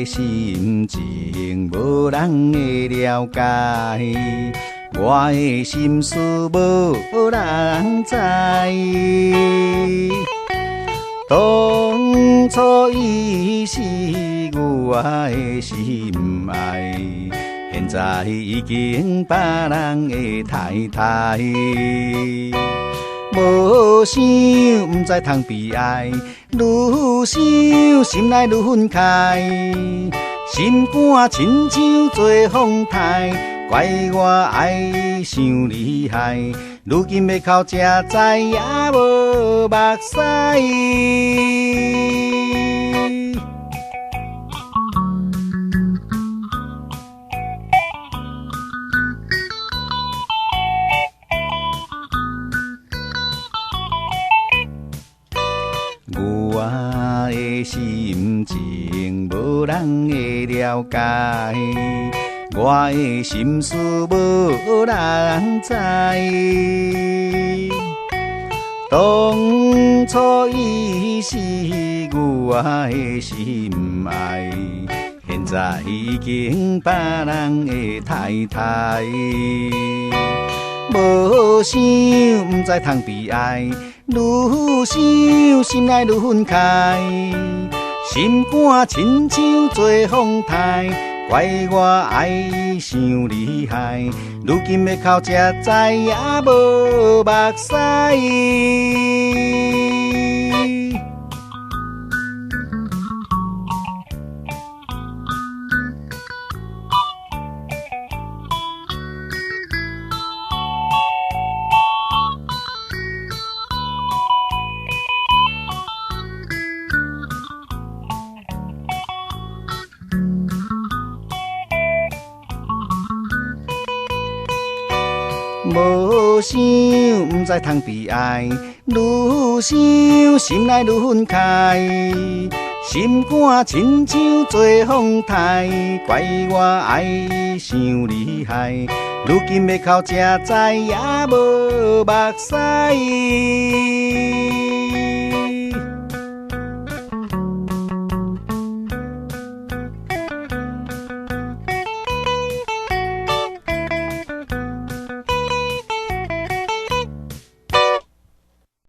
心情无人会了解，我的心事无人知。当初伊是我的心爱，现在已经别人的太太。无想，不知通悲哀，愈想心内愈愤慨，心肝亲像做风台，怪我爱伤厉害，如今要哭才知也无目屎。我的心情无人会了解，我的心事无人知。当初伊是我的心爱，现在已经别人的太太。无想，不知通悲哀，愈想心内愈愤慨，心肝亲像做风台，怪我爱伤厉害，如今要哭才知也无目屎。无想，不知通悲哀，愈想心内愈愤慨，心肝亲像做风台，怪我爱伤厉害，如今要哭才知也无目屎。